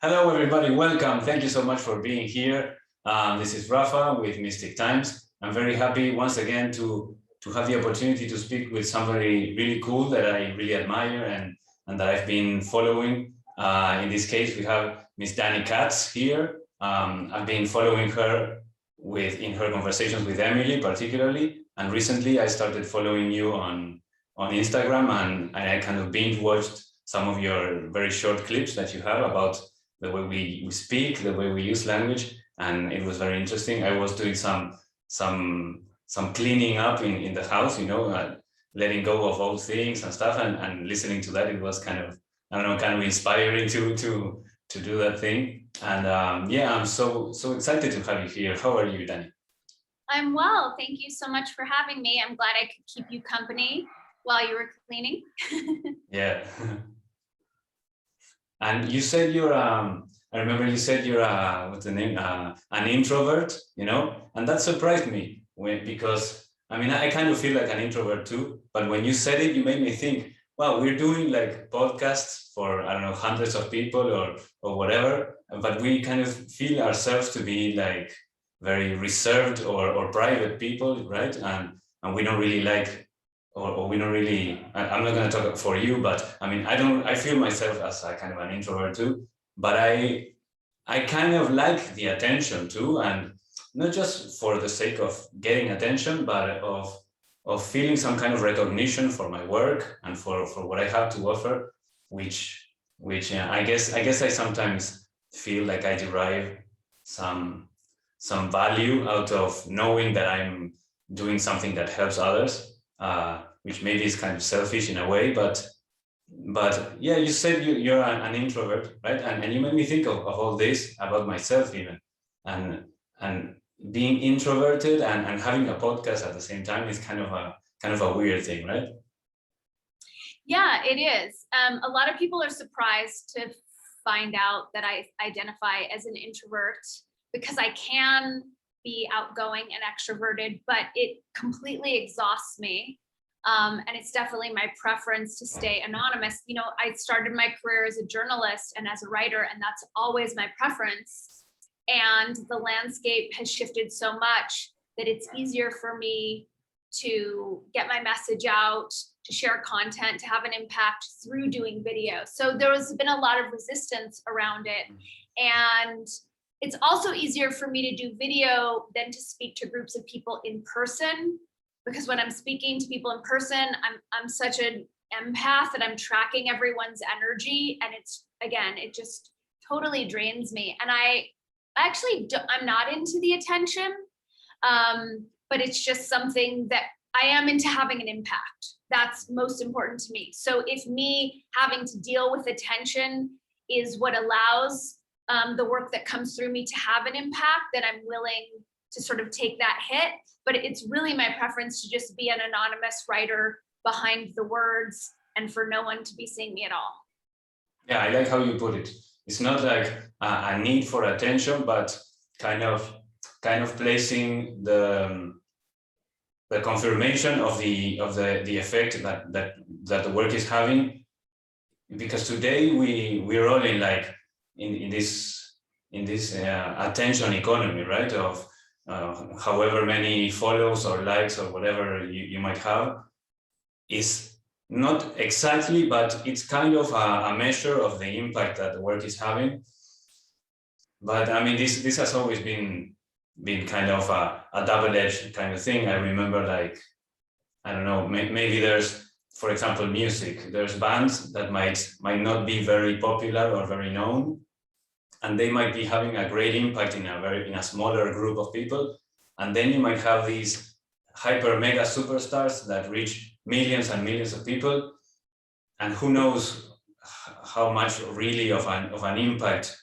Hello, everybody. Welcome. Thank you so much for being here. This is Rafa with Mystic Times. I'm very happy once again to have the opportunity to speak with somebody really cool that I really admire and that I've been following. In this case, we have Miss Dani Katz here. I've been following her in her conversations with Emily, particularly. And recently, I started following you on Instagram, and I kind of binge watched some of your very short clips that you have about the way we speak, the way we use language, and it was very interesting. I was doing some cleaning up in the house, letting go of old things and stuff, and listening to that. It was kind of, I don't know, kind of inspiring to do that thing. And yeah, I'm so excited to have you here. How are you, Dani? I'm well. Thank you so much for having me. I'm glad I could keep you company while you were cleaning. Yeah. And you said you're, I remember you said you're, what's the name, an introvert, and that surprised me because, I mean, I kind of feel like an introvert too, but when you said it, you made me think, wow, we're doing like podcasts for, I don't know, hundreds of people or whatever, but we kind of feel ourselves to be like very reserved or private people, right? And we don't really like, or we don't really, I'm not going to talk for you, but I mean, I feel myself as a kind of an introvert too, but I kind of like the attention too, and not just for the sake of getting attention, but of feeling some kind of recognition for my work and for what I have to offer, which I guess I sometimes feel like I derive some value out of knowing that I'm doing something that helps others. Which maybe is kind of selfish in a way, but yeah, you said you're an introvert, right? And you made me think of all this about myself even, and being introverted and having a podcast at the same time is kind of a weird thing, right? Yeah, it is. A lot of people are surprised to find out that I identify as an introvert because I can be outgoing and extroverted, but it completely exhausts me. And it's definitely my preference to stay anonymous. I started my career as a journalist and as a writer, and that's always my preference. And the landscape has shifted so much that it's easier for me to get my message out, to share content, to have an impact through doing video. So there's been a lot of resistance around it. And it's also easier for me to do video than to speak to groups of people in person. Because when I'm speaking to people in person, I'm such an empath that I'm tracking everyone's energy, and it just totally drains me. And I'm not into the attention, but it's just something that I am into having an impact. That's most important to me. So if me having to deal with attention is what allows the work that comes through me to have an impact, then I'm willing to sort of take that hit. But it's really my preference to just be an anonymous writer behind the words and for no one to be seeing me at all. Yeah, I like how you put it. It's not like a need for attention, but kind of placing the confirmation of the effect that the work is having. Because today we're all in this attention economy, right? Of however many follows or likes or whatever you might have, is not exactly, but it's kind of a measure of the impact that the work is having. But I mean, this has always been kind of a double-edged kind of thing. I remember, like, I don't know, maybe there's, for example, music. There's bands that might not be very popular or very known, and they might be having a great impact in a smaller group of people. And then you might have these hyper mega superstars that reach millions and millions of people. And who knows how much really of an impact,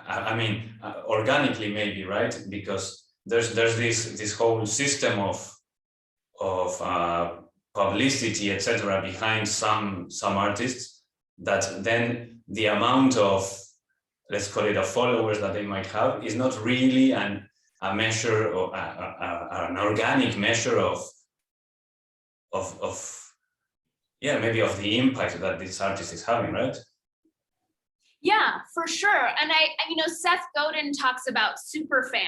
I mean, organically maybe, right? Because there's this whole system of publicity, etc., behind some artists, that then the amount of, let's call it, a followers that they might have is not really a measure or an organic measure of yeah, maybe of the impact that this artist is having, right? Yeah, for sure. And Seth Godin talks about super fans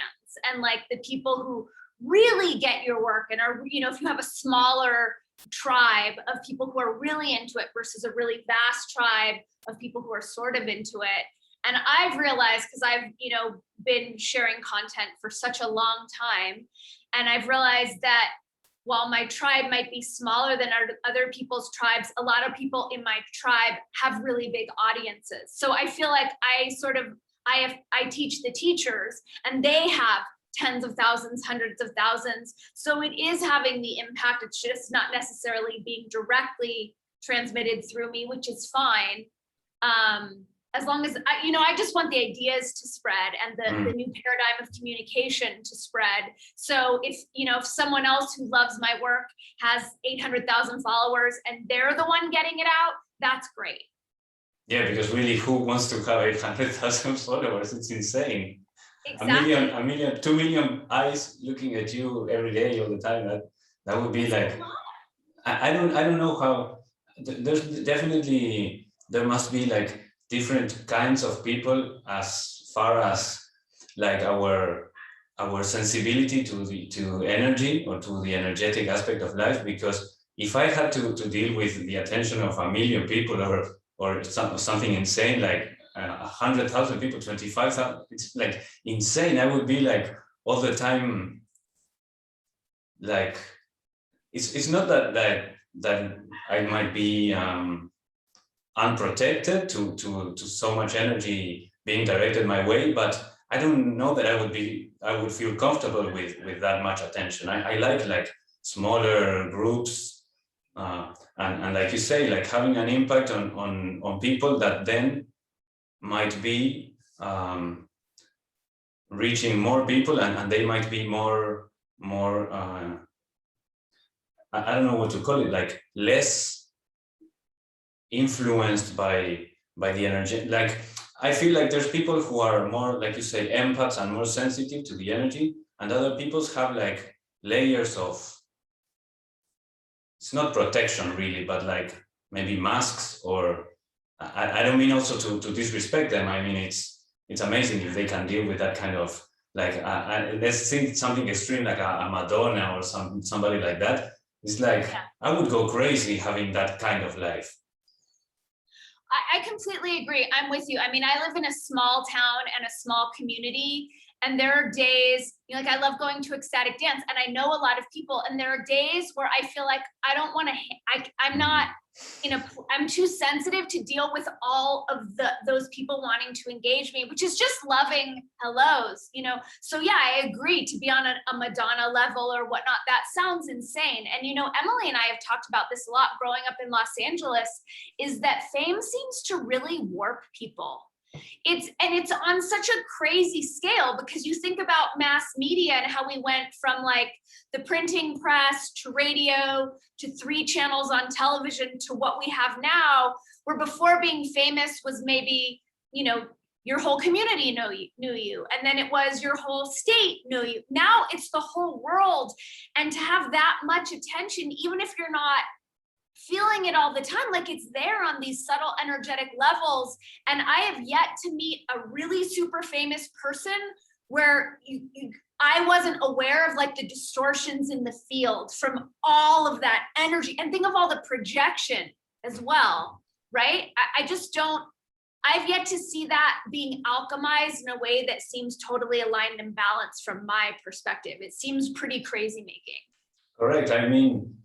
and like the people who really get your work and are, if you have a smaller tribe of people who are really into it versus a really vast tribe of people who are sort of into it. And I've realized, because I've, been sharing content for such a long time, and I've realized that while my tribe might be smaller than other people's tribes, a lot of people in my tribe have really big audiences. So I feel like I teach the teachers and they have tens of thousands, hundreds of thousands. So it is having the impact. It's just not necessarily being directly transmitted through me, which is fine. As long as I just want the ideas to spread and the new paradigm of communication to spread. So if someone else who loves my work has 800,000 followers and they're the one getting it out, that's great. Yeah, because really, who wants to have 800,000 followers? It's insane. Exactly. A million, 2 million eyes looking at you every day, all the time. That would be like, I don't know how. There's definitely, there must be like different kinds of people as far as like our sensibility to energy or to the energetic aspect of life. Because if I had to deal with the attention of 1 million people or something insane like 100,000 people, 25,000, it's like insane. I would be like all the time, like it's not that I might be unprotected to so much energy being directed my way, but I don't know that I would feel comfortable with that much attention. I like smaller groups, and like you say, like having an impact on people that then might be reaching more people, and they might be more I don't know what to call it, like less influenced by the energy. Like I feel like there's people who are more, like you say, empaths and more sensitive to the energy, and other people have like layers of, it's not protection really, but like maybe masks, or I don't mean also to disrespect them. I mean, it's amazing if they can deal with that kind of like let's think something extreme like a Madonna or somebody like that. It's like, yeah. I would go crazy having that kind of life. I completely agree. I'm with you. I mean, I live in a small town and a small community, and there are days, like I love going to ecstatic dance, and I know a lot of people, and there are days where I feel like I don't want to, I'm too sensitive to deal with all of those people wanting to engage me, which is just loving hellos, So yeah, I agree, to be on a Madonna level or whatnot, that sounds insane. And Emily and I have talked about this a lot growing up in Los Angeles, is that fame seems to really warp people. It's on such a crazy scale, because you think about mass media and how we went from like the printing press to radio to 3 channels on television to what we have now, where before being famous was maybe, your whole community knew you, and then it was your whole state knew you. Now it's the whole world, and to have that much attention, even if you're not feeling it all the time, like it's there on these subtle energetic levels. And I have yet to meet a really super famous person where I wasn't aware of like the distortions in the field from all of that energy, and think of all the projection as well, right? I've yet to see that being alchemized in a way that seems totally aligned and balanced from my perspective. It seems pretty crazy making. Correct. I mean,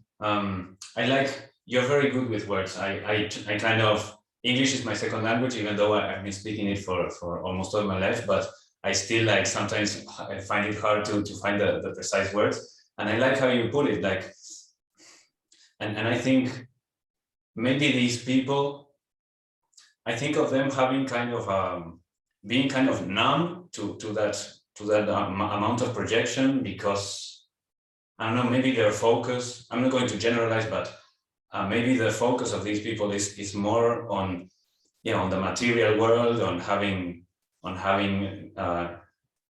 you're very good with words. I kind of, English is my second language, even though I've been speaking it for almost all my life, but I still like sometimes I find it hard to find the precise words. And I like how you put it, like, and I think maybe these people, I think of them having kind of being kind of numb to that amount of projection, because I don't know, maybe their focus, I'm not going to generalize, but maybe the focus of these people is more on, on the material world, on having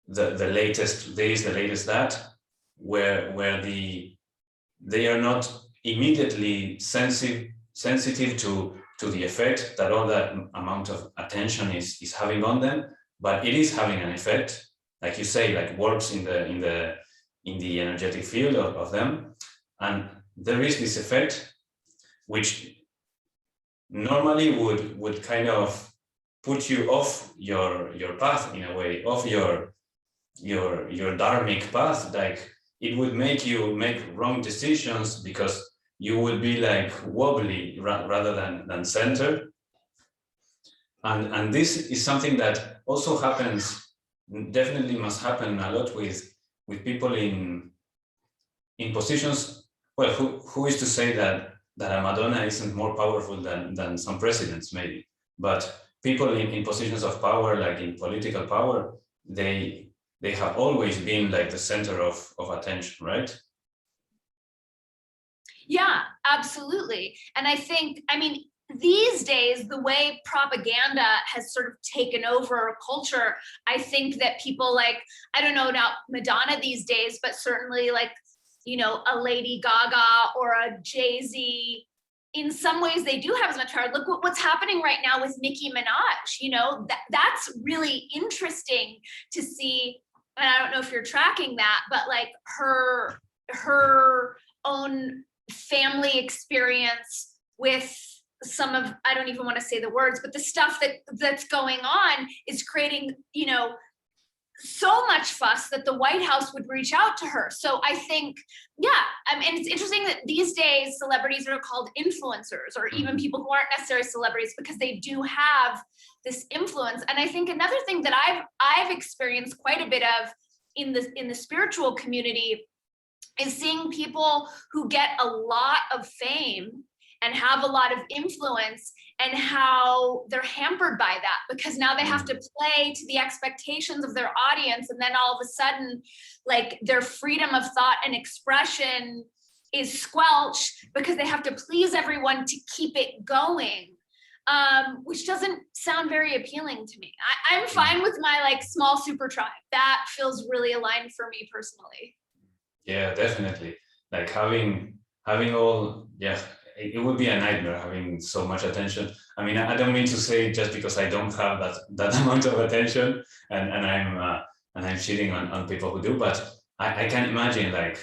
the latest this, the latest that, where they are not immediately sensitive to to the effect that all that amount of attention is having on them, but it is having an effect, like you say, like works in the energetic field of them. And there is this effect which normally would kind of put you off your path, in a way, off your dharmic path. Like it would make you make wrong decisions because you would be like wobbly rather than centered. And this is something that also happens, definitely must happen a lot with people in positions. Well, who is to say that a Madonna isn't more powerful than some presidents, maybe? But people in positions of power, like in political power, they have always been like the center of attention, right? Yeah, absolutely. And I think, I mean, these days, the way propaganda has sort of taken over culture, I think that people like, I don't know now Madonna these days, but certainly like, you know, a Lady Gaga or a Jay-Z, in some ways they do have as much power. Look what's happening right now with Nicki Minaj, you know, that's really interesting to see. And I don't know if you're tracking that, but like her own family experience with some of, I don't even want to say the words, but the stuff that's going on is creating, you know, so much fuss that the White House would reach out to her. So I think, yeah, I mean, it's interesting that these days celebrities are called influencers, or even people who aren't necessarily celebrities, because they do have this influence. And I think another thing that I've experienced quite a bit of in the spiritual community is seeing people who get a lot of fame and have a lot of influence, and how they're hampered by that because now they have to play to the expectations of their audience, and then all of a sudden, like, their freedom of thought and expression is squelched because they have to please everyone to keep it going, which doesn't sound very appealing to me. I'm fine with my like small super tribe. That feels really aligned for me personally. Yeah, definitely. Like having all, yeah, it would be a nightmare having so much attention. I mean, I don't mean to say just because I don't have that amount of attention and I'm cheating on people who do, but I can imagine, like,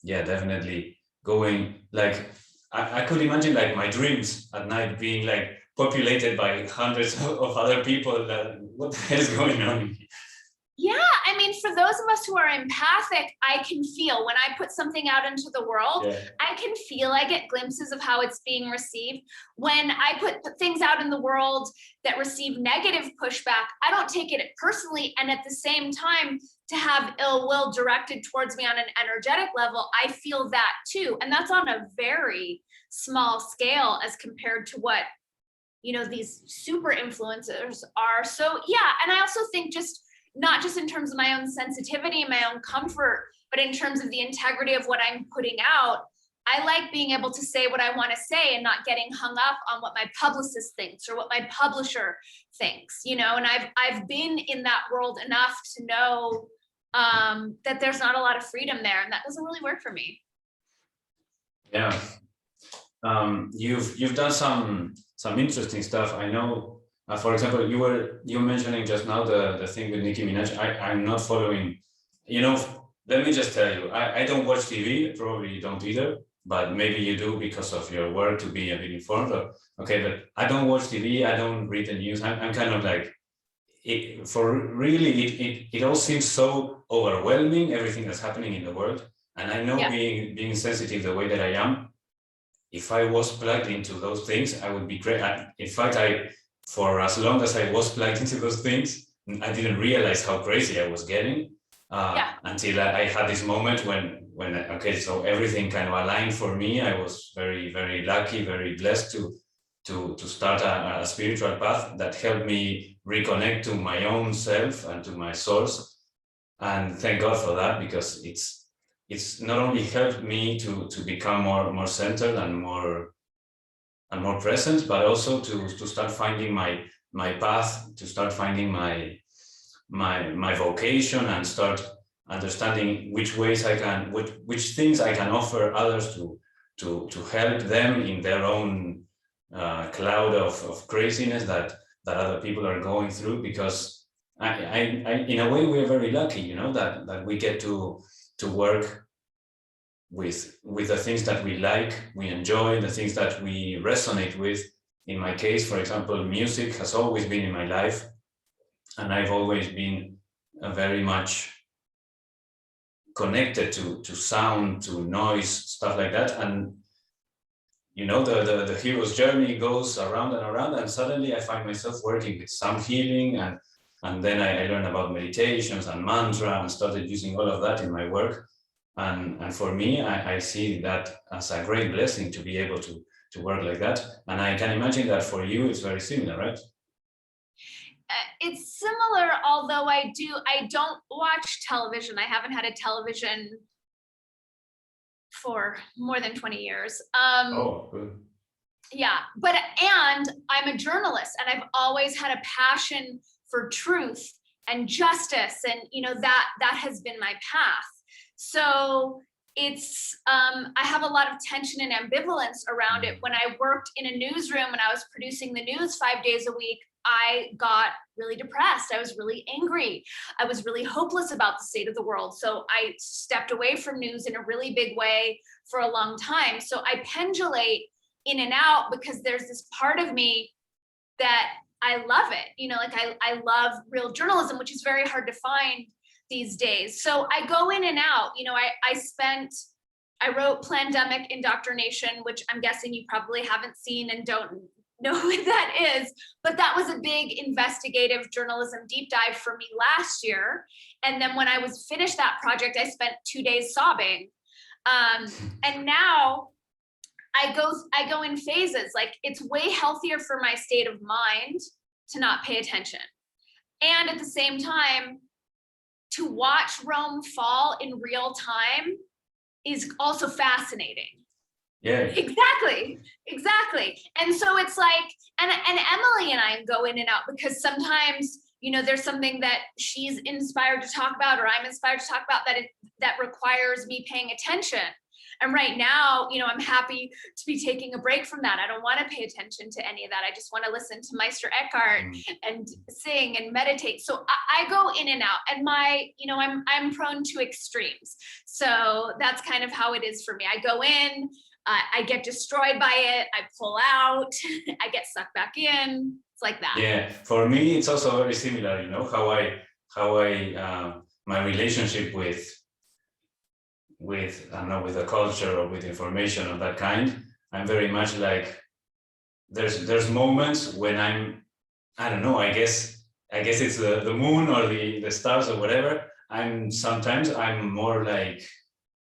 yeah, definitely going, like, I could imagine like my dreams at night being like populated by hundreds of other people. That what the hell is going on? Yeah, I mean, for those of us who are empathic, I can feel when I put something out into the world, Yeah. I can feel, I get glimpses of how it's being received. When I put things out in the world that receive negative pushback, I don't take it personally. And at the same time, to have ill will directed towards me on an energetic level, I feel that too. And that's on a very small scale as compared to what, you know, these super influencers are. So yeah, and I also think not just in terms of my own sensitivity and my own comfort, but in terms of the integrity of what I'm putting out, I like being able to say what I want to say and not getting hung up on what my publicist thinks or what my publisher thinks, you know, and I've been in that world enough to know that there's not a lot of freedom there, and that doesn't really work for me. Yeah. You've done some interesting stuff. I know. For example, you were mentioning just now the thing with Nicki Minaj. I'm not following, you know, let me just tell you, I don't watch TV, probably you don't either, but maybe you do because of your work to be a bit informed. Okay, but I don't watch TV, I don't read the news. I'm kind of like, it all seems so overwhelming, everything that's happening in the world. And I know, being sensitive the way that I am, if I was plugged into those things, I would be great. In fact, for as long as I was plugged into those things, I didn't realize how crazy I was getting until I had this moment when okay, so everything kind of aligned for me. I was very, very lucky, very blessed to start a spiritual path that helped me reconnect to my own self and to my source. And thank God for that, because it's not only helped me to become more centered and more present, but also to start finding my path, to start finding my vocation, and start understanding which ways I can, which things I can offer others to help them in their own cloud of craziness that other people are going through, because I in a way we're very lucky, you know, that we get to work with the things that we like, we enjoy, the things that we resonate with. In my case, for example, music has always been in my life, and I've always been very much connected to sound, to noise, stuff like that. And you know, the hero's journey goes around and around, and suddenly I find myself working with sound healing, and then I learned about meditations and mantra and started using all of that in my work. And for me, I see that as a great blessing to be able to work like that. And I can imagine that for you, it's very similar, right? It's similar, although I don't watch television. I haven't had a television for more than 20 years. Oh, good. Yeah, and I'm a journalist, and I've always had a passion for truth and justice, and you know, that has been my path. So it's I have a lot of tension and ambivalence around it. When I worked in a newsroom and I was producing the news 5 days a week, I got really depressed. I was really angry. I was really hopeless about the state of the world. So I stepped away from news in a really big way for a long time. So I pendulate in and out because there's this part of me that I love it. You know, like I love real journalism, which is very hard to find these days. So I go in and out. You know, I wrote Plandemic Indoctrination, which I'm guessing you probably haven't seen and don't know what that is, but that was a big investigative journalism deep dive for me last year. And then when I was finished that project, I spent 2 days sobbing. And now I go in phases. Like, it's way healthier for my state of mind to not pay attention. And at the same time, to watch Rome fall in real time is also fascinating. Yeah, exactly. And so it's like, and Emily and I go in and out because sometimes, you know, there's something that she's inspired to talk about, or I'm inspired to talk about, that requires me paying attention. And right now, you know, I'm happy to be taking a break from that. I don't want to pay attention to any of that. I just want to listen to Meister Eckhart and sing and meditate. So I go in and out, and I'm prone to extremes. So that's kind of how it is for me. I go in, I get destroyed by it, I pull out, I get sucked back in. It's like that. Yeah, for me, it's also very similar, you know, how I my relationship with I don't know, with the culture or with information of that kind. I'm very much like, there's moments when I don't know, I guess it's the moon or the stars or whatever. Sometimes I'm more like,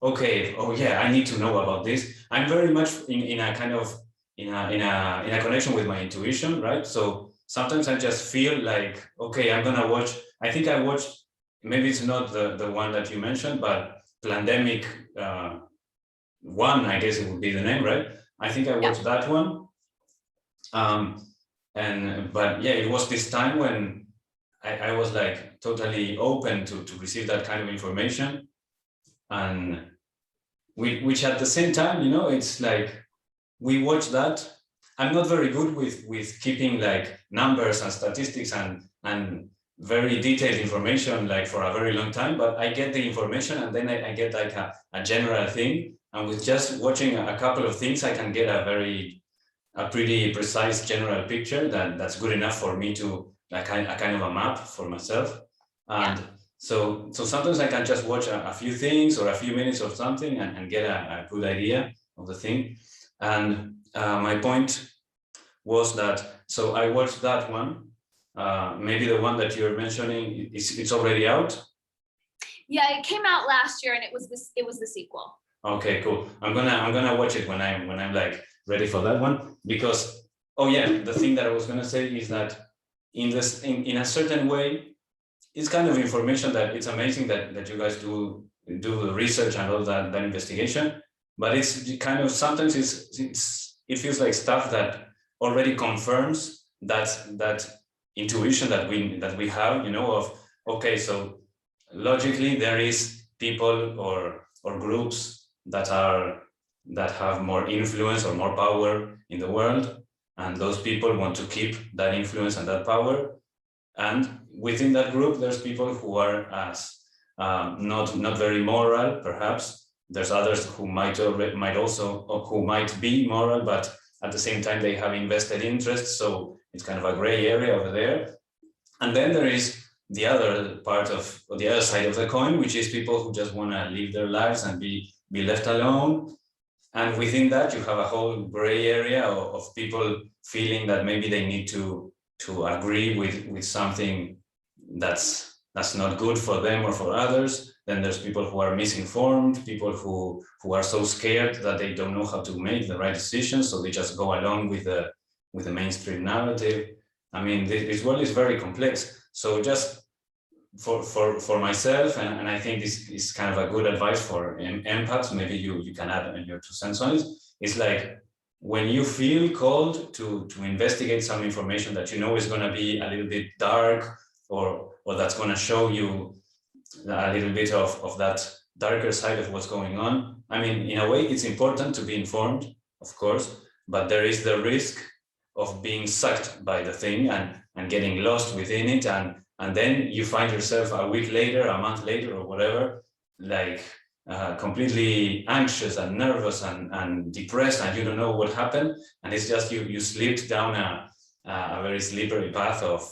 okay, oh yeah, I need to know about this. I'm very much in a kind of in a connection with my intuition, right? So sometimes I just feel like, okay, I'm gonna watch. I think I watched, maybe it's not the one that you mentioned, but Plandemic 1, I guess it would be the name, right? I think I watched that one. But yeah, it was this time when I was like totally open to receive that kind of information, and which at the same time, you know, it's like we watch that. I'm not very good with keeping like numbers and statistics and very detailed information like for a very long time, but I get the information, and then I get like a general thing, and with just watching a couple of things, I can get a pretty precise general picture that's good enough for me to like a kind of a map for myself. And so sometimes I can just watch a few things or a few minutes of something and get a good idea of the thing. And my point was that, so I watched that one. Maybe the one that you're mentioning, it's already out? Yeah, it came out last year, and it was the sequel. Okay, cool. I'm gonna watch it when I'm like ready for that one, because the thing that I was gonna say is that in a certain way, it's kind of information that it's amazing that you guys do the research and all that investigation, but it's kind of sometimes it feels like stuff that already confirms that intuition that we have, you know, of okay, so logically there is people or groups that have more influence or more power in the world, and those people want to keep that influence and that power. And within that group, there's people who are as not very moral, perhaps. There's others who might also, or who might be moral, but at the same time they have invested interests. So it's kind of a gray area over there. And then there is the other part of, or the other side of the coin, which is people who just want to live their lives and be left alone. And within that, you have a whole gray area of people feeling that maybe they need to agree with something that's not good for them or for others. Then there's people who are misinformed, people who are so scared that they don't know how to make the right decisions, so they just go along with the mainstream narrative. I mean, this world is very complex. So just for myself, and I think this is kind of a good advice for empaths, maybe you can add your 2 cents on it. It's like, when you feel called to investigate some information that you know is going to be a little bit dark, or that's going to show you a little bit of that darker side of what's going on. I mean, in a way, it's important to be informed, of course, but there is the risk of being sucked by the thing and getting lost within it, and then you find yourself a week later, a month later, or whatever, like completely anxious and nervous and depressed, and you don't know what happened, and it's just you slipped down a very slippery path of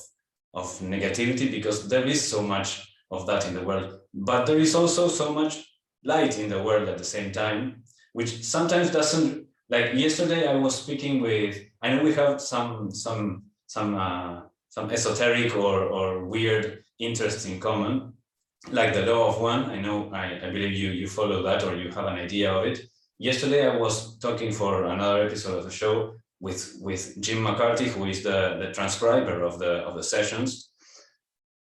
negativity, because there is so much of that in the world, but there is also so much light in the world at the same time, which sometimes doesn't. Like yesterday, I was speaking with. I know we have some esoteric or weird interests in common, like the law of one. I know, I believe you follow that, or you have an idea of it. Yesterday, I was talking for another episode of the show with Jim McCarthy, who is the transcriber of the sessions.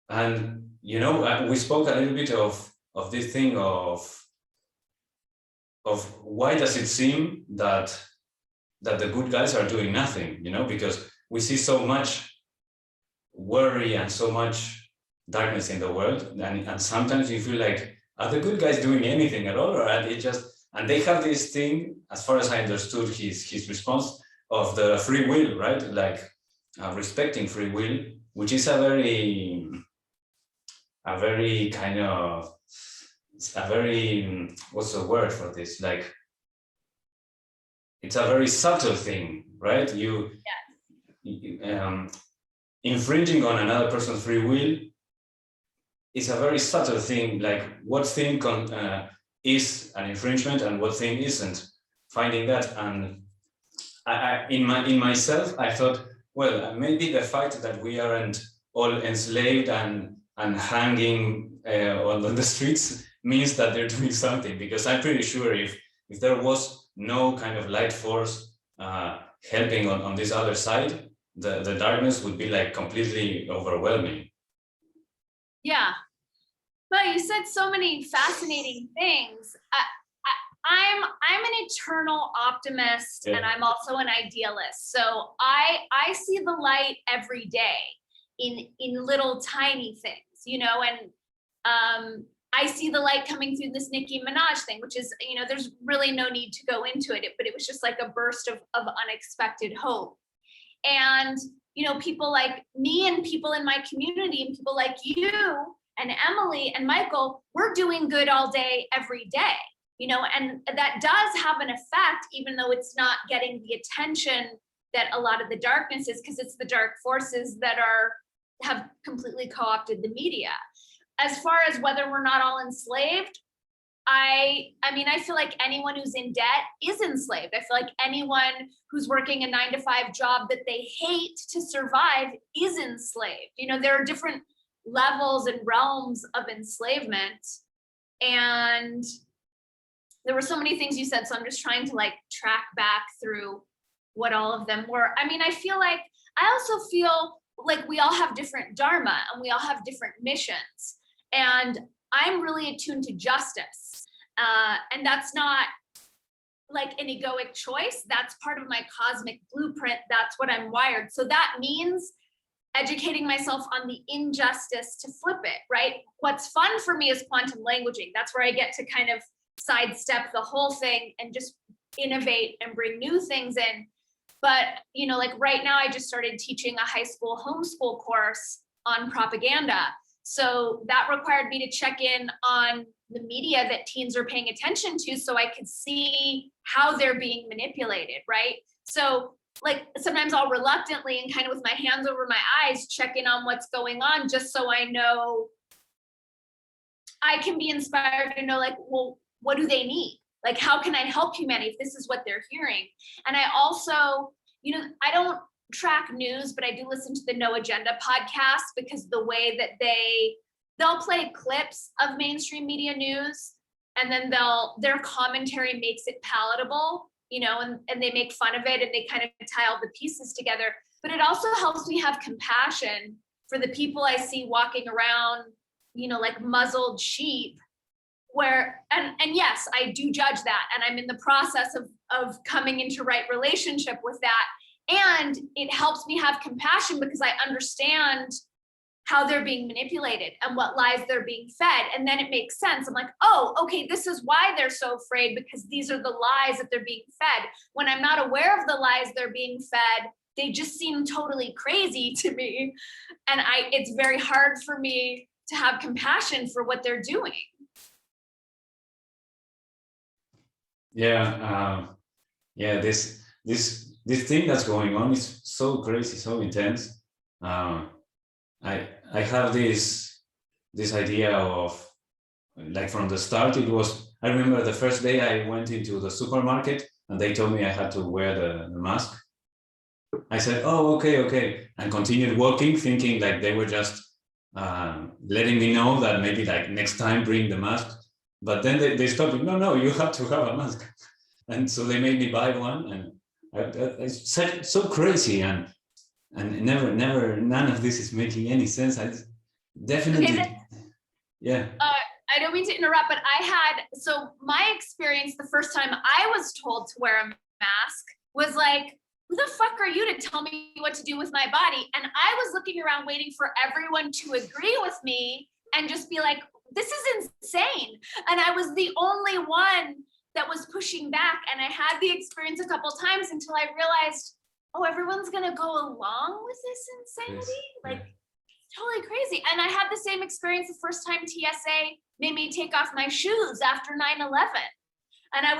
And, you know, we spoke a little bit of this thing of why does it seem that the good guys are doing nothing, you know, because we see so much worry and so much darkness in the world, and sometimes you feel like, are the good guys doing anything at all, or are they just? And they have this thing, as far as I understood his response, of the free will, right? Like respecting free will, which is a very kind of what's the word for this? Like, it's a very subtle thing, right? Infringing on another person's free will is a very subtle thing. Like, what thing is an infringement and what thing isn't? Finding that, and in myself, I thought, well, maybe the fact that we aren't all enslaved and hanging on the streets means that they're doing something, because I'm pretty sure if there was no kind of light force helping on this other side, the darkness would be like completely overwhelming. Yeah. Well, you said so many fascinating things. I'm an eternal optimist, yeah. And I'm also an idealist. So I see the light every day in little tiny things, you know, and I see the light coming through this Nicki Minaj thing, which is, you know, there's really no need to go into it, but it was just like a burst of unexpected hope. And, you know, people like me and people in my community and people like you and Emily and Michael, we're doing good all day, every day, you know, and that does have an effect, even though it's not getting the attention that a lot of the darkness is, because it's the dark forces that have completely co-opted the media. As far as whether we're not all enslaved, I mean, I feel like anyone who's in debt is enslaved. I feel like anyone who's working a 9-to-5 job that they hate to survive is enslaved. You know, there are different levels and realms of enslavement. And there were so many things you said, so I'm just trying to like track back through what all of them were. I mean, I also feel like we all have different dharma and we all have different missions. And I'm really attuned to justice. And that's not like an egoic choice. That's part of my cosmic blueprint. That's what I'm wired. So that means educating myself on the injustice to flip it, right? What's fun for me is quantum languaging. That's where I get to kind of sidestep the whole thing and just innovate and bring new things in. But, like right now I just started teaching a high school homeschool course on propaganda. So that required me to check in on the media that teens are paying attention to so I could see how they're being manipulated, right? So like sometimes I'll reluctantly and kind of with my hands over my eyes check in on what's going on just so I know I can be inspired to know like, well, what do they need? Like, how can I help humanity if this is what they're hearing? And I also, I don't track news, but I do listen to the No Agenda podcast because the way that they'll play clips of mainstream media news and then their commentary makes it palatable, and they make fun of it and they kind of tie all the pieces together. But it also helps me have compassion for the people I see walking around, like muzzled sheep, where, and yes, I do judge that. And I'm in the process of coming into right relationship with that. And it helps me have compassion because I understand how they're being manipulated and what lies they're being fed. And then it makes sense. I'm like, oh, okay, this is why they're so afraid, because these are the lies that they're being fed. When I'm not aware of the lies they're being fed, they just seem totally crazy to me. And it's very hard for me to have compassion for what they're doing. This thing that's going on is so crazy, so intense. I have this idea of, like, from the start, I remember the first day I went into the supermarket and they told me I had to wear the mask. I said, oh, okay, and continued walking, thinking like they were just letting me know that maybe like next time bring the mask. But then they stopped me. No, you have to have a mask. And so they made me buy one, and it's so crazy, and never, none of this is making any sense. I don't mean to interrupt, but so my experience the first time I was told to wear a mask was like, who the fuck are you to tell me what to do with my body? And I was looking around waiting for everyone to agree with me and just be like, this is insane. And I was the only one that was pushing back. And I had the experience a couple times until I realized, oh, everyone's gonna go along with this insanity? Like, totally crazy. And I had the same experience the first time TSA made me take off my shoes after 9/11. And I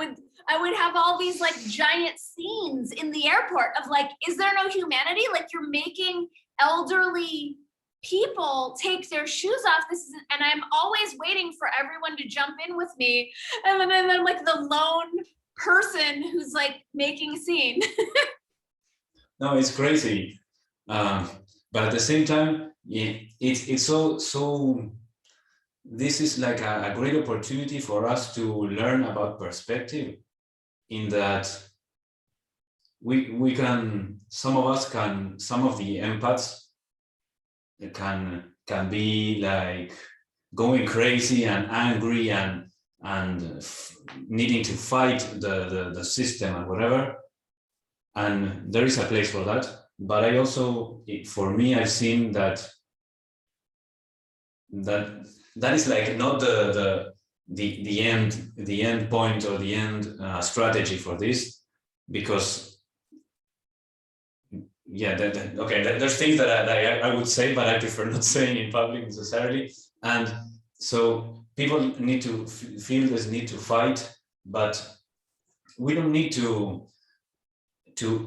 would have all these like giant scenes in the airport of like, is there no humanity? Like, you're making elderly people take their shoes off. And I'm always waiting for everyone to jump in with me. And then I'm like the lone person who's like making a scene. No, it's crazy. But at the same time, it's so this is like a great opportunity for us to learn about perspective, in that we can, some of the empaths can be like going crazy and angry and needing to fight the system and whatever. And there is a place for that. But I also, for me, I've seen that is like not the end point or the end strategy for this, because there's things that I would say, but I prefer not saying in public necessarily. And so people need to feel this need to fight, but we don't need to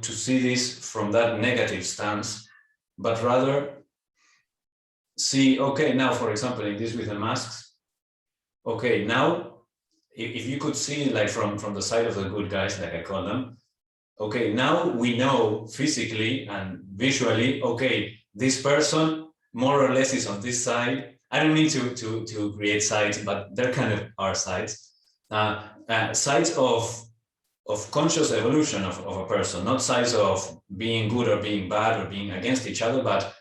see this from that negative stance, but rather see, okay, now, for example, in this with the masks, okay, now, if you could see like from the side of the good guys, like I call them, okay, now we know physically and visually, okay, this person more or less is on this side. I don't mean to create sides, but there kind of are sides. Sides of conscious evolution of a person, not sides of being good or being bad or being against each other, but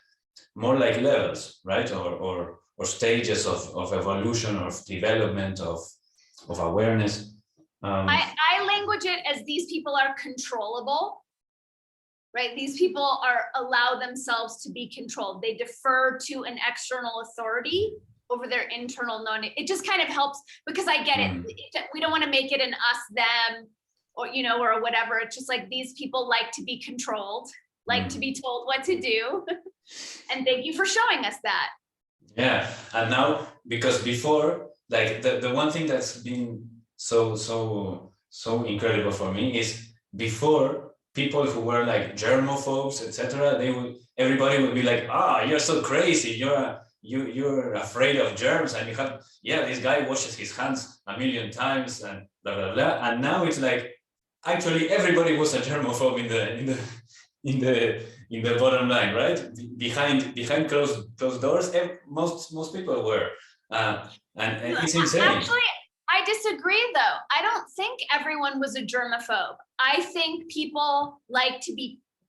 more like levels, right? Or stages of evolution, of development, of awareness. I language it as these people are controllable, right? These people allow themselves to be controlled. They defer to an external authority over their internal knowing. It just kind of helps, because I get it. We don't want to make it an us, them, or, you know, or whatever. It's just like, these people like to be controlled, like to be told what to do. And thank you for showing us that. Yeah, and now, because before, like the one thing that's been so incredible for me is, before, people who were like germophobes, etc., everybody would be like, you're so crazy, you're afraid of germs, and you have, yeah, this guy washes his hands 1,000,000 times and blah blah blah. And now it's like, actually everybody was a germophobe in the bottom line, right? Behind closed doors, most people were, and it's insane. Actually, I disagree though. I don't think everyone was a germaphobe. I think people like to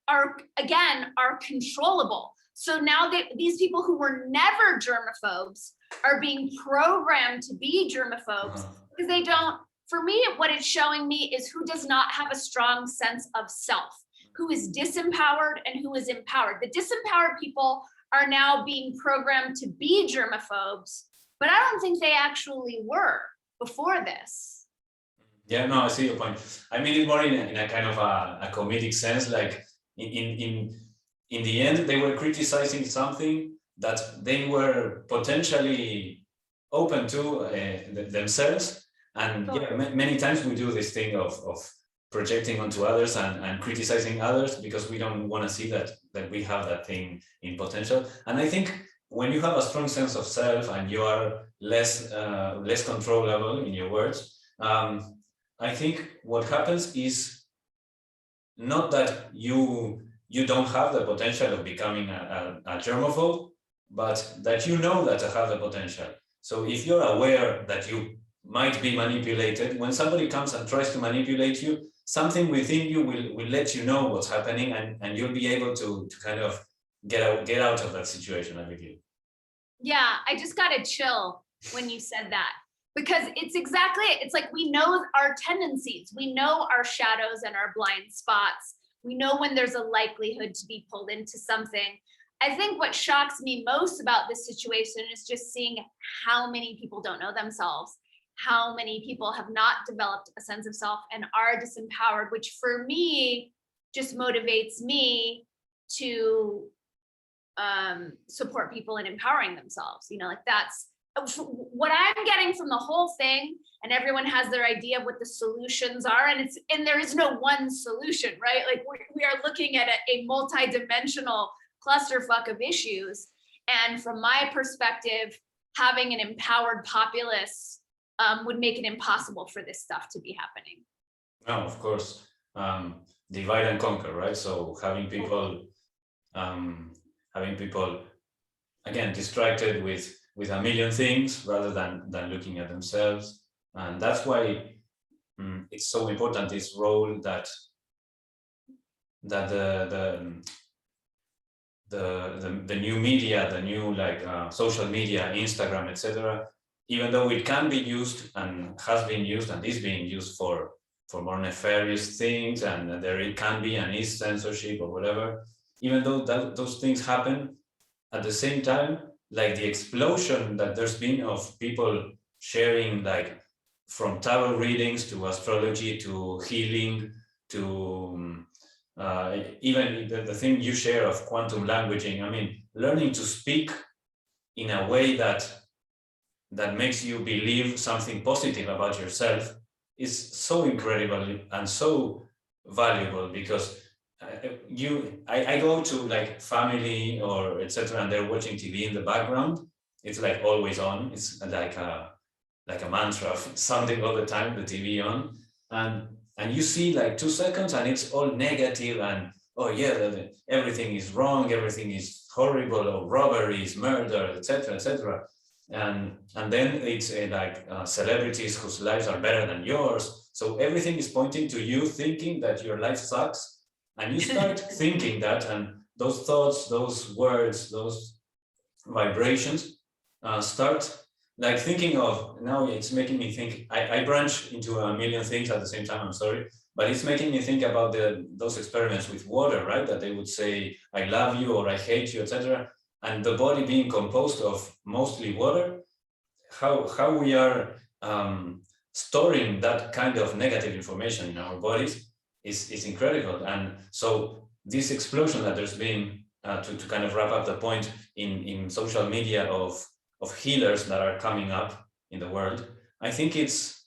are controllable. So now that these people who were never germaphobes are being programmed to be germaphobes, because they don't, for me, what it's showing me is who does not have a strong sense of self, who is disempowered and who is empowered. The disempowered people are now being programmed to be germaphobes, but I don't think they actually were before this. Yeah, no, I see your point. I mean it more in a kind of a comedic sense, like in the end, they were criticizing something that they were potentially open to themselves. And yeah, many times we do this thing of projecting onto others and criticizing others, because we don't want to see that we have that thing in potential. And I think when you have a strong sense of self and you are less controllable in your words, I think what happens is not that you don't have the potential of becoming a germaphobe, but that you know that I have the potential. So if you're aware that you might be manipulated, when somebody comes and tries to manipulate you, something within you will let you know what's happening, and you'll be able to kind of get out of that situation, I believe. Yeah, I just got a chill when you said that, because it's exactly it. It's like, we know our tendencies, we know our shadows and our blind spots. We know when there's a likelihood to be pulled into something. I think what shocks me most about this situation is just seeing how many people don't know themselves, how many people have not developed a sense of self and are disempowered, which for me just motivates me to support people in empowering themselves. You know, like, that's what I'm getting from the whole thing. And everyone has their idea of what the solutions are, and there is no one solution, right? Like, we are looking at a multi-dimensional clusterfuck of issues. And from my perspective, having an empowered populace would make it impossible for this stuff to be happening. No, of course, divide and conquer, right? So having people again distracted with 1,000,000 things rather than looking at themselves. And that's why it's so important, this role that the new media, the new social media, Instagram, etc., even though it can be used and has been used and is being used for more nefarious things, and there it can be and is censorship or whatever, even though those things happen, at the same time, like the explosion that there's been of people sharing, like, from tarot readings to astrology to healing to even the thing you share of quantum languaging. I mean, learning to speak in a way that makes you believe something positive about yourself is so incredible and so valuable, because I go to like family or etc., and they're watching TV in the background. It's like always on. It's like a mantra, sounding all the time, the TV on, and you see like 2 seconds and it's all negative, and oh yeah, everything is wrong, everything is horrible, or robberies, murder, etc., etc. And then it's celebrities whose lives are better than yours. So everything is pointing to you thinking that your life sucks, and you start thinking that, and those thoughts, those words, those vibrations start like thinking of, now it's making me think, I branch into 1,000,000 things at the same time, I'm sorry, but it's making me think about those experiments with water, right? That they would say, I love you or I hate you, etc. And the body being composed of mostly water, how we are storing that kind of negative information in our bodies is incredible. And so this explosion that there's been, to kind of wrap up the point, in social media of healers that are coming up in the world, I think it's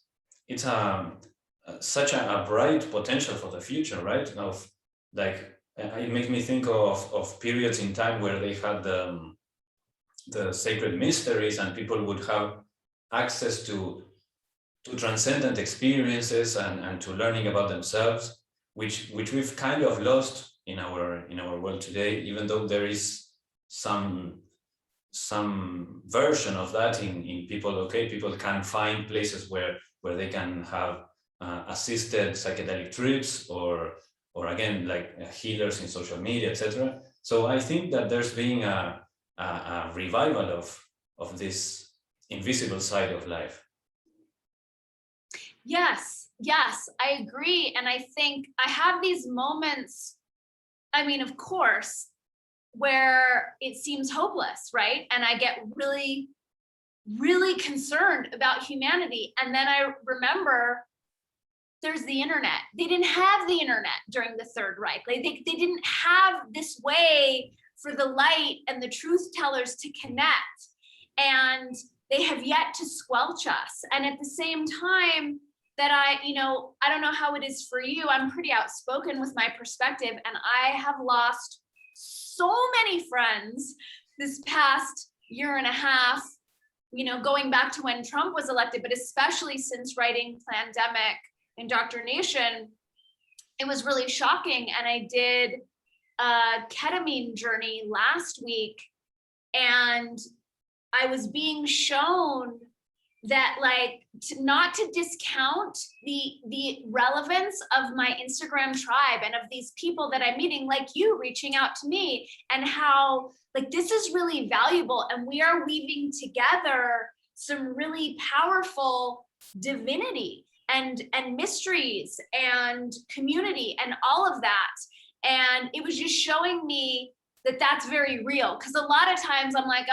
such a bright potential for the future, right? Of like, it makes me think of periods in time where they had the sacred mysteries, and people would have access to transcendent experiences and to learning about themselves, which we've kind of lost in our world today, even though there is some version of that in people. Okay, people can find places where they can have assisted psychedelic trips, or again, like healers in social media, etc. So I think that there's being a revival of this invisible side of life. Yes, I agree. And I think I have these moments, I mean, of course, where it seems hopeless, right? And I get really, really concerned about humanity. And then I remember there's the internet. They didn't have the internet during the Third Reich. Like they didn't have this way for the light and the truth tellers to connect. And they have yet to squelch us. And at the same time that I don't know how it is for you, I'm pretty outspoken with my perspective, and I have lost so many friends this past year and a half, going back to when Trump was elected, but especially since writing Plandemic Indoctrination, it was really shocking. And I did a ketamine journey last week, and I was being shown that, like, not to discount the relevance of my Instagram tribe and of these people that I'm meeting, like you reaching out to me, and how, like, this is really valuable, and we are weaving together some really powerful divinity and mysteries and community and all of that. And it was just showing me that that's very real. Because a lot of times I'm like,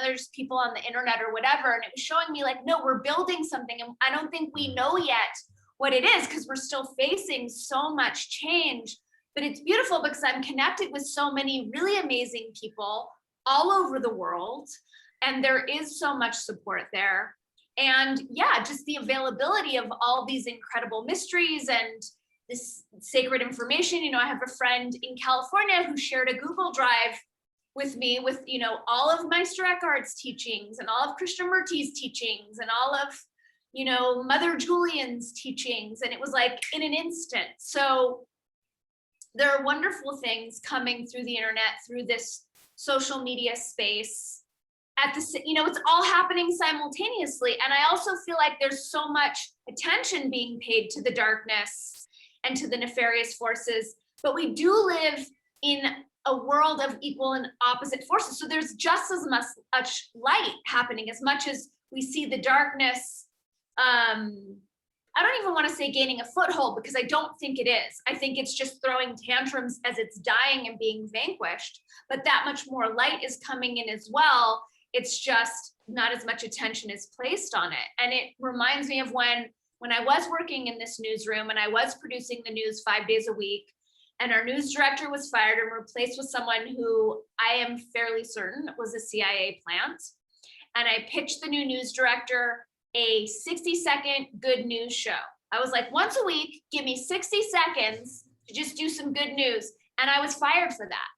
there's people on the internet or whatever. And it was showing me like, no, we're building something. And I don't think we know yet what it is, because we're still facing so much change. But it's beautiful because I'm connected with so many really amazing people all over the world. And there is so much support there. And yeah, just the availability of all these incredible mysteries and this sacred information. I have a friend in California who shared a Google Drive with me with, all of Meister Eckhart's teachings and all of Krishnamurti's teachings and all of, Mother Julian's teachings. And it was like in an instant. So there are wonderful things coming through the internet, through this social media space. It's all happening simultaneously. And I also feel like there's so much attention being paid to the darkness and to the nefarious forces, but we do live in a world of equal and opposite forces. So there's just as much light happening, as much as we see the darkness. I don't even want to say gaining a foothold, because I don't think it is. I think it's just throwing tantrums as it's dying and being vanquished, but that much more light is coming in as well. It's just not as much attention is placed on it. And it reminds me of when I was working in this newsroom and I was producing the news 5 days a week, and our news director was fired and replaced with someone who I am fairly certain was a CIA plant. And I pitched the new news director a 60-second good news show. I was like, once a week, give me 60 seconds to just do some good news. And I was fired for that.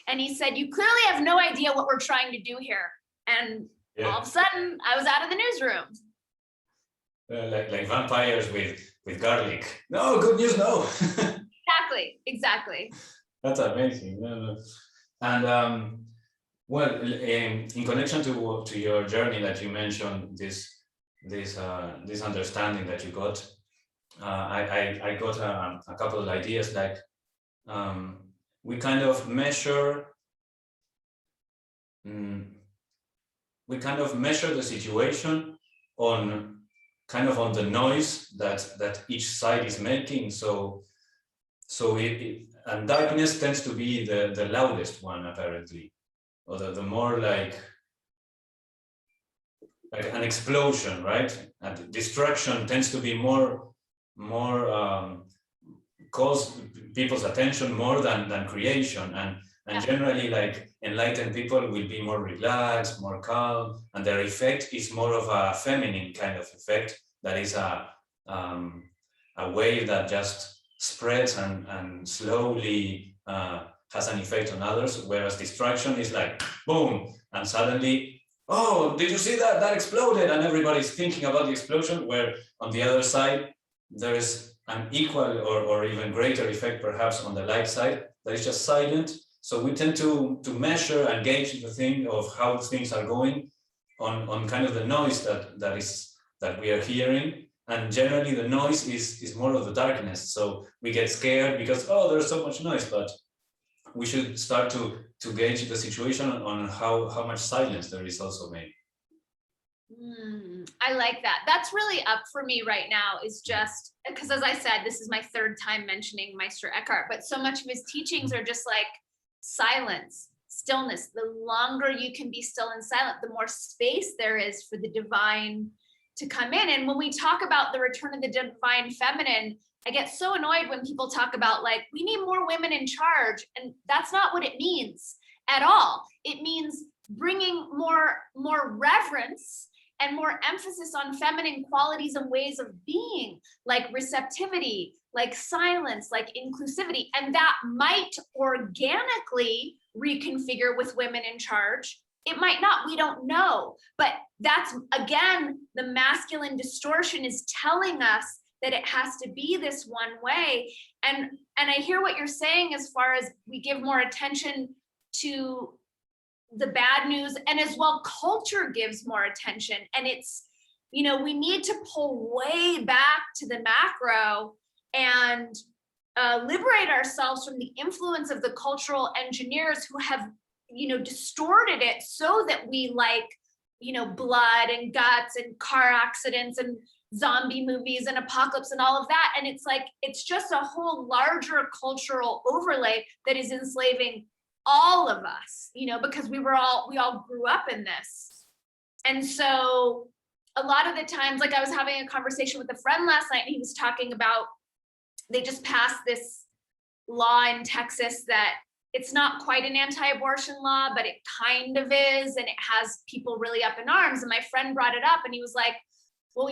And he said, you clearly have no idea what we're trying to do here. And all of a sudden, I was out of the newsroom. Like vampires with garlic. No, good news, no. Exactly. That's amazing. And well, in connection to your journey that you mentioned, this understanding that you got, I got a couple of ideas. Like we kind of measure the situation on the noise that each side is making. So and darkness tends to be the loudest one, apparently, or the more like like an explosion, right? And destruction tends to be more calls people's attention more than creation, and generally, like, enlightened people will be more relaxed, more calm, and their effect is more of a feminine kind of effect that is a wave that just spreads and slowly has an effect on others, whereas destruction is like boom, and suddenly, oh, did you see that? That exploded, and everybody's thinking about the explosion, where on the other side, there is an equal or even greater effect perhaps on the light side that is just silent. So we tend to measure and gauge the thing of how things are going on kind of the noise that we are hearing. And generally the noise is more of the darkness. So we get scared because, oh, there's so much noise, but we should start to gauge the situation on how much silence there is also maybe. I like that. That's really up for me right now, is just because, as I said, this is my third time mentioning Meister Eckhart, but so much of his teachings are just like silence, stillness. The longer you can be still and silent, the more space there is for the divine to come in. And when we talk about the return of the divine feminine, I get so annoyed when people talk about, like, we need more women in charge. And that's not what it means at all. It means bringing more reverence and more emphasis on feminine qualities and ways of being, like receptivity, like silence, like inclusivity. And that might organically reconfigure with women in charge. It might not, we don't know. But that's, again, the masculine distortion is telling us that it has to be this one way. And I hear what you're saying as far as we give more attention to the bad news, and as well culture gives more attention. And it's, we need to pull way back to the macro and liberate ourselves from the influence of the cultural engineers who have, distorted it so that we like, blood and guts and car accidents and zombie movies and apocalypse and all of that. And it's like, it's just a whole larger cultural overlay that is enslaving all of us, because we all grew up in this. And so a lot of the times, like, I was having a conversation with a friend last night, and he was talking about, they just passed this law in Texas that it's not quite an anti-abortion law, but it kind of is. And it has people really up in arms. And my friend brought it up, and he was like, well,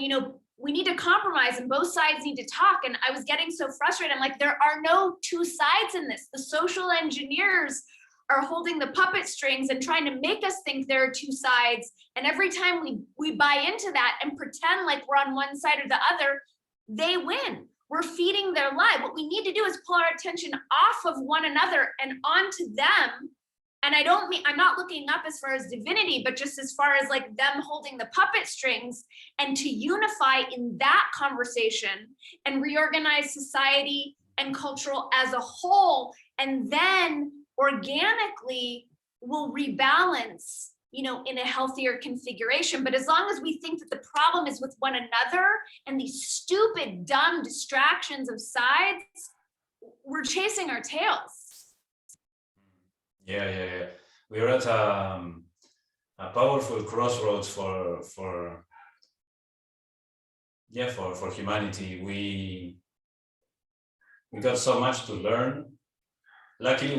we need to compromise and both sides need to talk. And I was getting so frustrated. I'm like, there are no two sides in this. The social engineers are holding the puppet strings and trying to make us think there are two sides. And every time we buy into that and pretend like we're on one side or the other, they win. We're feeding their lie. What we need to do is pull our attention off of one another and onto them. And I'm not looking up as far as divinity, but just as far as like them holding the puppet strings, and to unify in that conversation and reorganize society and cultural as a whole. And then organically will rebalance, in a healthier configuration. But as long as we think that the problem is with one another and these stupid, dumb distractions of sides, we're chasing our tails. Yeah. We're at a powerful crossroads for humanity. We got so much to learn. Luckily,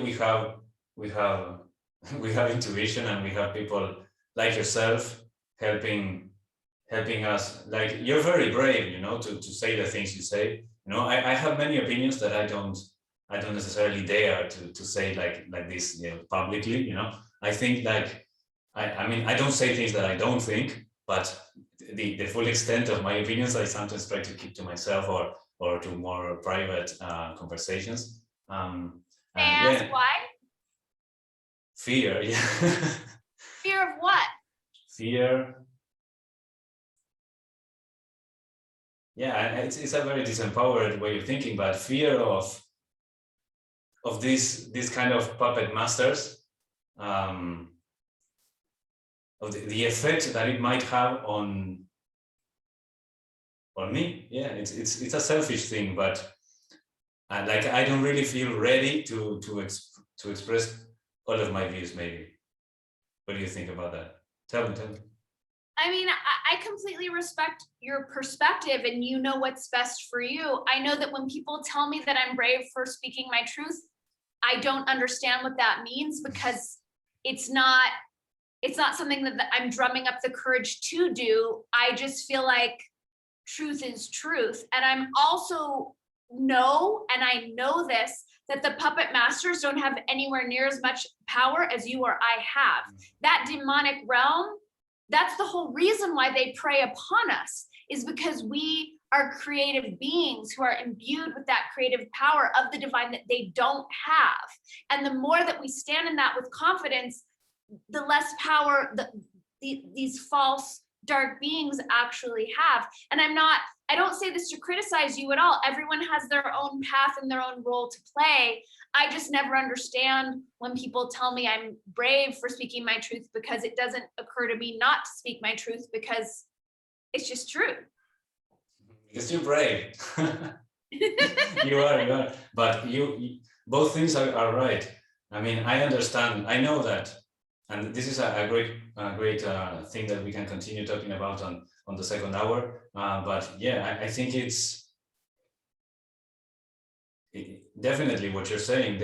we have intuition, and we have people like yourself helping us. Like, you're very brave, to say the things you say. I have many opinions that I don't necessarily dare to say like this, publicly. I think, like, I don't say things that I don't think, but the full extent of my opinions I sometimes try to keep to myself or to more private conversations. And why? Fear, yeah. Fear of what? Fear. Yeah, it's a very disempowered way of thinking, but fear of these kind of puppet masters, of the effect that it might have on me. Yeah, it's a selfish thing, but like, I don't really feel ready to express all of my views. Maybe. What do you think about that? Tell me. I mean, I completely respect your perspective, and you know what's best for you. I know that when people tell me that I'm brave for speaking my truth, I don't understand what that means, because it's not something that I'm drumming up the courage to do. I just feel like truth is truth. And I'm also and I know this, that the puppet masters don't have anywhere near as much power as you or I have. That demonic realm, that's the whole reason why they prey upon us, is because we are creative beings who are imbued with that creative power of the divine that they don't have. And the more that we stand in that with confidence, the less power these false dark beings actually have. And I don't say this to criticize you at all. Everyone has their own path and their own role to play. I just never understand when people tell me I'm brave for speaking my truth, because it doesn't occur to me not to speak my truth, because it's just true. Because you're brave. You are. But you both things are right. I mean, I understand. I know that. And this is a great thing that we can continue talking about on the second hour. But yeah, I think it's definitely what you're saying.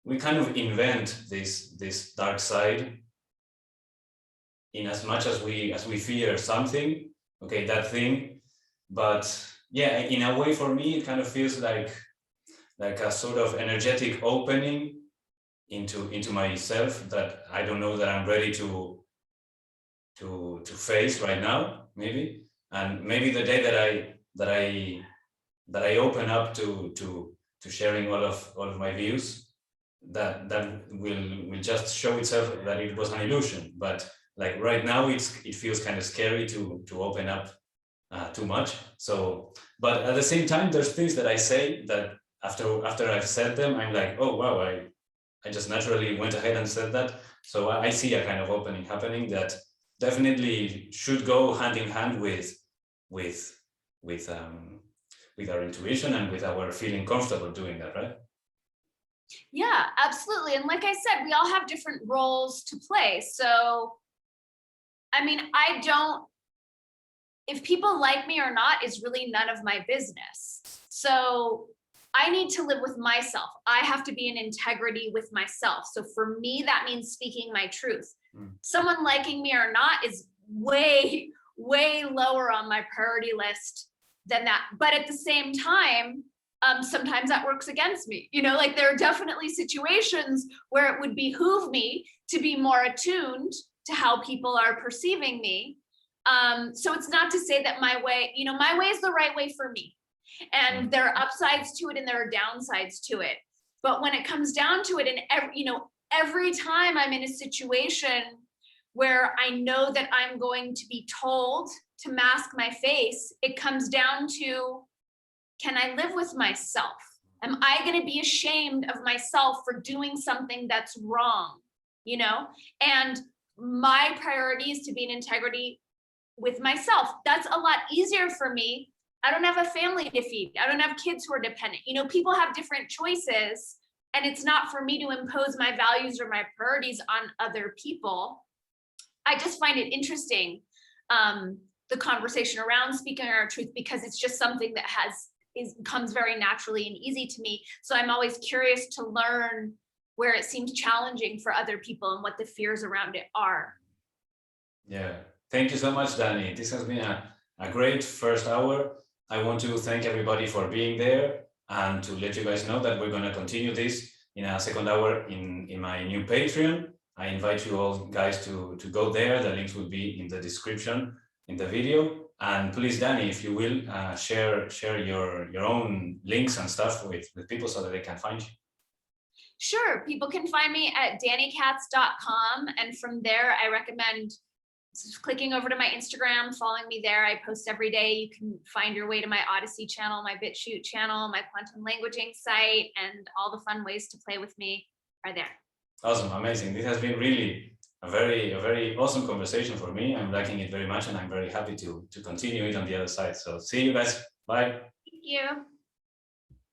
We kind of invent this dark side in as much as we fear something, okay, that thing. But yeah, in a way, for me, it kind of feels like a sort of energetic opening into myself that I don't know that I'm ready to face right now, maybe. And maybe the day that I open up to sharing all of my views, that will just show itself that it was an illusion. But like right now, it feels kind of scary to open up too much. So, but at the same time, there's things that I say that after I've said them, I'm like, oh wow, I just naturally went ahead and said that. So I see a kind of opening happening that definitely should go hand in hand with our intuition and with our feeling comfortable doing that, right? Yeah, absolutely. And like I said, we all have different roles to play. So, I mean, if people like me or not is really none of my business. So I need to live with myself. I have to be in integrity with myself. So for me, that means speaking my truth. Someone liking me or not is way, way lower on my priority list than that. But at the same time, sometimes that works against me. You know, like there are definitely situations where it would behoove me to be more attuned to how people are perceiving me. So it's not to say that my way is the right way for me. And there are upsides to it and there are downsides to it. But when it comes down to it, and every time I'm in a situation where I know that I'm going to be told to mask my face, it comes down to, can I live with myself? Am I going to be ashamed of myself for doing something that's wrong? You know, and my priority is to be in integrity with myself. That's a lot easier for me. I don't have a family to feed. I don't have kids who are dependent. You know, people have different choices, and it's not for me to impose my values or my priorities on other people. I just find it interesting, the conversation around speaking our truth, because it's just something that comes very naturally and easy to me. So I'm always curious to learn where it seems challenging for other people and what the fears around it are. Yeah, thank you so much, Dani. This has been a great first hour. I want to thank everybody for being there and to let you guys know that we're going to continue this in a second hour in my new Patreon. I invite you all guys to go there. The links will be in the description in the video. And please, Dani, if you will, share your own links and stuff with people so that they can find you. Sure. People can find me at danikatz.com. And from there, I recommend clicking over to my Instagram, following me there. I post every day. You can find your way to my Odyssey channel, my BitChute channel, my quantum languaging site, and all the fun ways to play with me are there. Awesome. Amazing. This has been really a very awesome conversation for me. I'm liking it very much, and I'm very happy to continue it on the other side. So see you guys. Bye. Thank you.